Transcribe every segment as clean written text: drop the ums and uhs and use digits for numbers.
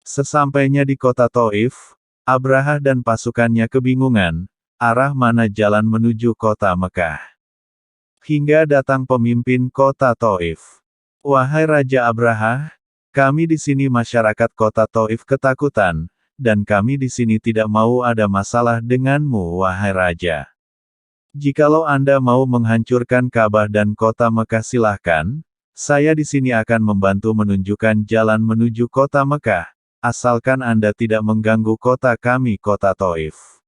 Sesampainya di kota Taif, Abraha dan pasukannya kebingungan, arah mana jalan menuju kota Mekah. Hingga datang pemimpin kota Taif. Wahai Raja Abraha, kami di sini masyarakat kota Taif ketakutan, dan kami di sini tidak mau ada masalah denganmu wahai Raja. Jikalau Anda mau menghancurkan Ka'bah dan kota Mekah silahkan, saya di sini akan membantu menunjukkan jalan menuju kota Mekah, asalkan Anda tidak mengganggu kota kami kota Taif.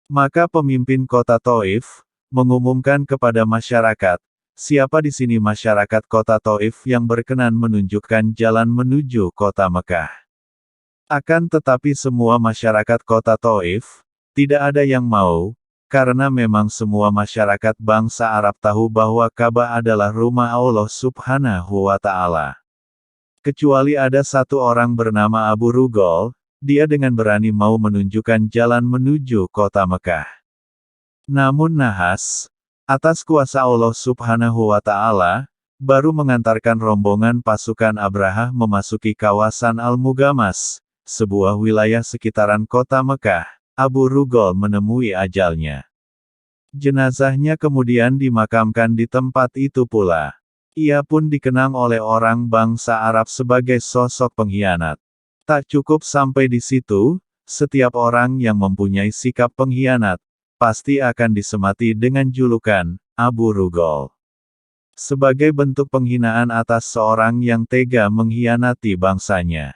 Maka pemimpin kota Taif mengumumkan kepada masyarakat, siapa di sini masyarakat kota Taif yang berkenan menunjukkan jalan menuju kota Mekah. Akan tetapi semua masyarakat kota Taif tidak ada yang mau, karena memang semua masyarakat bangsa Arab tahu bahwa Ka'bah adalah rumah Allah Subhanahu wa Ta'ala. Kecuali ada satu orang bernama Abu Rugol, dia dengan berani mau menunjukkan jalan menuju kota Mekah. Namun nahas, atas kuasa Allah Subhanahu wa Ta'ala, baru mengantarkan rombongan pasukan Abraha memasuki kawasan Al-Mugamas, sebuah wilayah sekitaran kota Mekah. Abu Rugol menemui ajalnya. Jenazahnya kemudian dimakamkan di tempat itu pula. Ia pun dikenang oleh orang bangsa Arab sebagai sosok pengkhianat. Tak cukup sampai di situ, setiap orang yang mempunyai sikap pengkhianat, pasti akan disemati dengan julukan Abu Rugol. Sebagai bentuk penghinaan atas seorang yang tega mengkhianati bangsanya.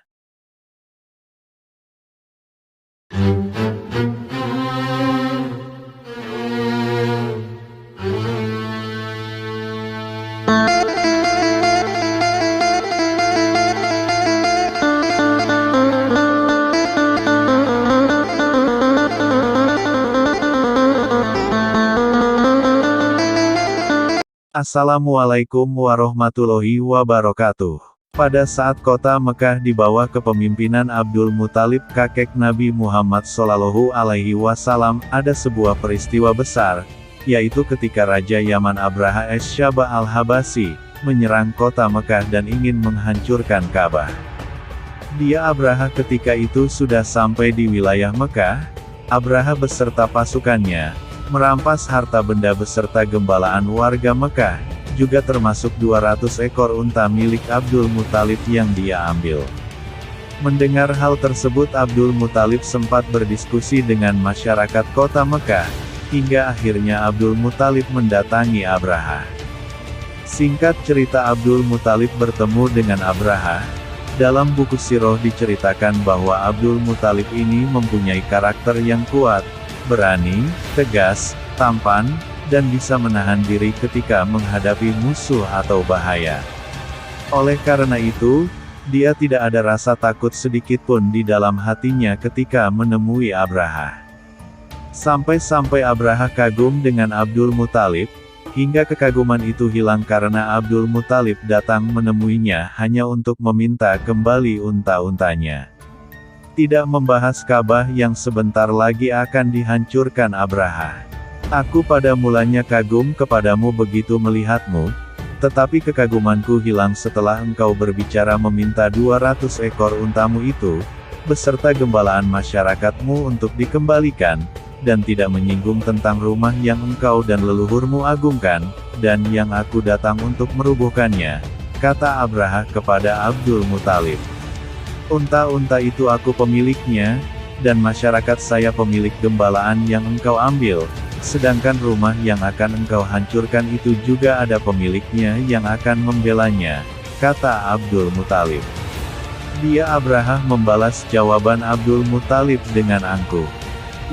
Assalamualaikum warahmatullahi wabarakatuh. Pada saat kota Mekah di bawah kepemimpinan Abdul Muthalib kakek Nabi Muhammad Shallallahu Alaihi Wasallam, ada sebuah peristiwa besar, yaitu ketika Raja Yaman Abraha Es-Syaba Al-Habasyi, menyerang kota Mekah dan ingin menghancurkan Ka'bah. Dia Abraha ketika itu sudah sampai di wilayah Mekah. Abraha beserta pasukannya merampas harta benda beserta gembalaan warga Mekah, juga termasuk 200 ekor unta milik Abdul Muthalib yang dia ambil. Mendengar hal tersebut Abdul Muthalib sempat berdiskusi dengan masyarakat kota Mekah, hingga akhirnya Abdul Muthalib mendatangi Abraha. Singkat cerita Abdul Muthalib bertemu dengan Abraha. Dalam buku Sirah diceritakan bahwa Abdul Muthalib ini mempunyai karakter yang kuat, berani, tegas, tampan, dan bisa menahan diri ketika menghadapi musuh atau bahaya. Oleh karena itu, dia tidak ada rasa takut sedikitpun di dalam hatinya ketika menemui Abraha. Sampai-sampai Abraha kagum dengan Abdul Muthalib, hingga kekaguman itu hilang karena Abdul Muthalib datang menemuinya hanya untuk meminta kembali unta-untanya. Tidak membahas Ka'bah yang sebentar lagi akan dihancurkan Abraha. Aku pada mulanya kagum kepadamu begitu melihatmu, tetapi kekagumanku hilang setelah engkau berbicara meminta 200 ekor untamu itu, beserta gembalaan masyarakatmu untuk dikembalikan, dan tidak menyinggung tentang rumah yang engkau dan leluhurmu agungkan, dan yang aku datang untuk merubuhkannya, kata Abraha kepada Abdul Muthalib. Unta-unta itu aku pemiliknya, dan masyarakat saya pemilik gembalaan yang engkau ambil, sedangkan rumah yang akan engkau hancurkan itu juga ada pemiliknya yang akan membelanya, kata Abdul Muthalib. Dia Abraha membalas jawaban Abdul Muthalib dengan angkuh.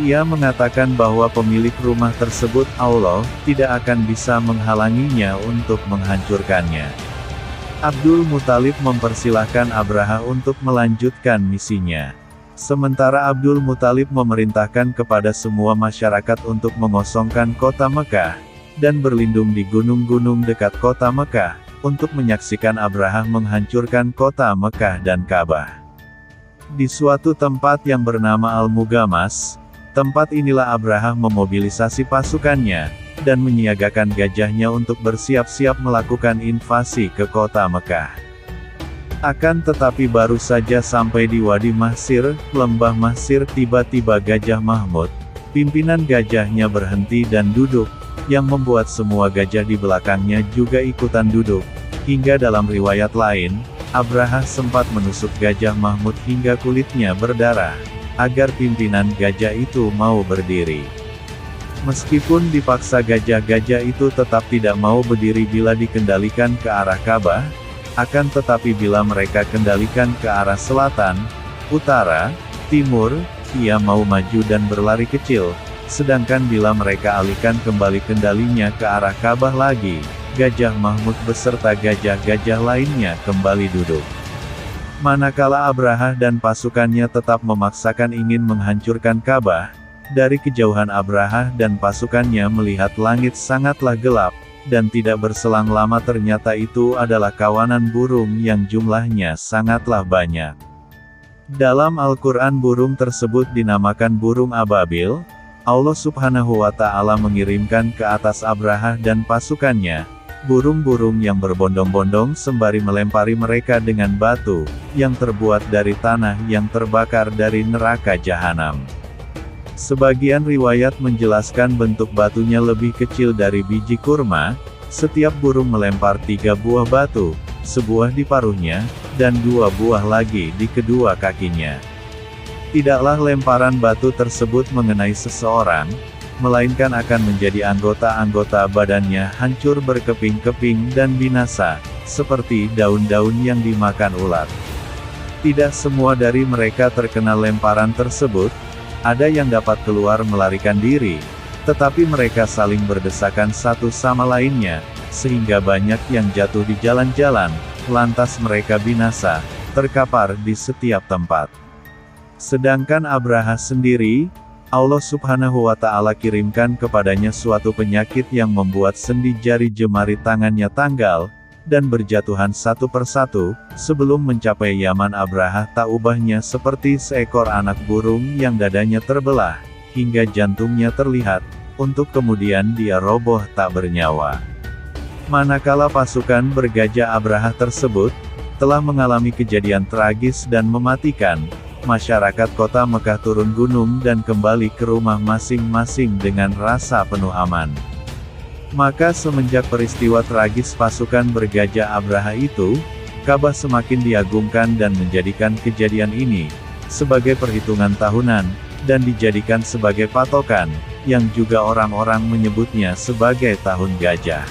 Ia mengatakan bahwa pemilik rumah tersebut Allah, tidak akan bisa menghalanginya untuk menghancurkannya. Abdul Muthalib mempersilahkan Abraha untuk melanjutkan misinya. Sementara Abdul Muthalib memerintahkan kepada semua masyarakat untuk mengosongkan kota Mekah, dan berlindung di gunung-gunung dekat kota Mekah, untuk menyaksikan Abraha menghancurkan kota Mekah dan Ka'bah. Di suatu tempat yang bernama Al-Mugamas, tempat inilah Abraha memobilisasi pasukannya, dan menyiagakan gajahnya untuk bersiap-siap melakukan invasi ke kota Mekah. Akan tetapi baru saja sampai di Wadi Mahsir, lembah Mahsir, tiba-tiba Gajah Mahmud, pimpinan gajahnya berhenti dan duduk, yang membuat semua gajah di belakangnya juga ikutan duduk. Hingga dalam riwayat lain, Abraha sempat menusuk Gajah Mahmud hingga kulitnya berdarah, agar pimpinan gajah itu mau berdiri. Meskipun dipaksa, gajah-gajah itu tetap tidak mau berdiri bila dikendalikan ke arah Ka'bah. Akan tetapi bila mereka kendalikan ke arah selatan, utara, timur, ia mau maju dan berlari kecil. Sedangkan bila mereka alihkan kembali kendalinya ke arah Ka'bah lagi, Gajah Mahmud beserta gajah-gajah lainnya kembali duduk. Manakala Abraha dan pasukannya tetap memaksakan ingin menghancurkan Ka'bah, dari kejauhan Abraha dan pasukannya melihat langit sangatlah gelap, dan tidak berselang lama ternyata itu adalah kawanan burung yang jumlahnya sangatlah banyak. Dalam Al-Quran burung tersebut dinamakan burung ababil. Allah Subhanahu wa Ta'ala mengirimkan ke atas Abraha dan pasukannya, burung-burung yang berbondong-bondong sembari melempari mereka dengan batu, yang terbuat dari tanah yang terbakar dari neraka jahanam. Sebagian riwayat menjelaskan bentuk batunya lebih kecil dari biji kurma. Setiap burung melempar 3 buah batu, sebuah di paruhnya, dan 2 buah lagi di kedua kakinya. Tidaklah lemparan batu tersebut mengenai seseorang, melainkan akan menjadi anggota-anggota badannya hancur berkeping-keping dan binasa, seperti daun-daun yang dimakan ulat. Tidak semua dari mereka terkena lemparan tersebut. Ada yang dapat keluar melarikan diri, tetapi mereka saling berdesakan satu sama lainnya, sehingga banyak yang jatuh di jalan-jalan, lantas mereka binasa, terkapar di setiap tempat. Sedangkan Abraha sendiri, Allah Subhanahu wa Ta'ala kirimkan kepadanya suatu penyakit yang membuat sendi jari jemari tangannya tanggal, dan berjatuhan satu persatu. Sebelum mencapai Yaman, Abraha tak ubahnya seperti seekor anak burung yang dadanya terbelah, hingga jantungnya terlihat, untuk kemudian dia roboh tak bernyawa. Manakala pasukan bergajah Abraha tersebut, telah mengalami kejadian tragis dan mematikan, masyarakat kota Mekah turun gunung dan kembali ke rumah masing-masing dengan rasa penuh aman. Maka semenjak peristiwa tragis pasukan bergajah Abraha itu, Ka'bah semakin diagungkan dan menjadikan kejadian ini sebagai perhitungan tahunan, dan dijadikan sebagai patokan, yang juga orang-orang menyebutnya sebagai tahun gajah.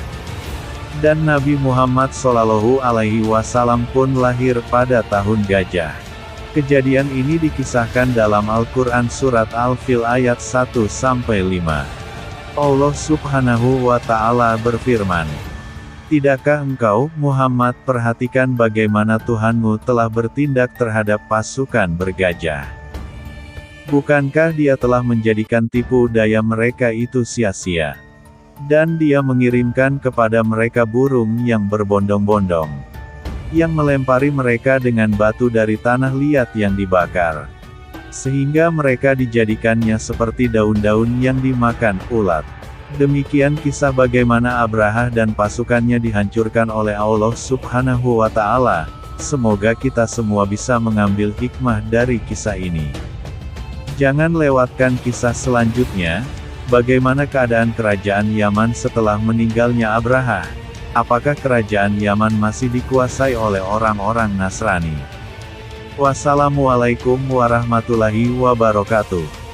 Dan Nabi Muhammad SAW pun lahir pada tahun gajah. Kejadian ini dikisahkan dalam Al-Quran Surat Al-Fil ayat 1-5. Allah Subhanahu wa Ta'ala berfirman, "Tidakkah engkau, Muhammad, perhatikan bagaimana Tuhanmu telah bertindak terhadap pasukan bergajah? Bukankah Dia telah menjadikan tipu daya mereka itu sia-sia? Dan Dia mengirimkan kepada mereka burung yang berbondong-bondong, yang melempari mereka dengan batu dari tanah liat yang dibakar, sehingga mereka dijadikannya seperti daun-daun yang dimakan ulat." Demikian kisah bagaimana Abraha dan pasukannya dihancurkan oleh Allah Subhanahu wa Ta'ala. Semoga kita semua bisa mengambil hikmah dari kisah ini. Jangan lewatkan kisah selanjutnya. Bagaimana keadaan kerajaan Yaman setelah meninggalnya Abraha? Apakah kerajaan Yaman masih dikuasai oleh orang-orang Nasrani? Wassalamualaikum warahmatullahi wabarakatuh.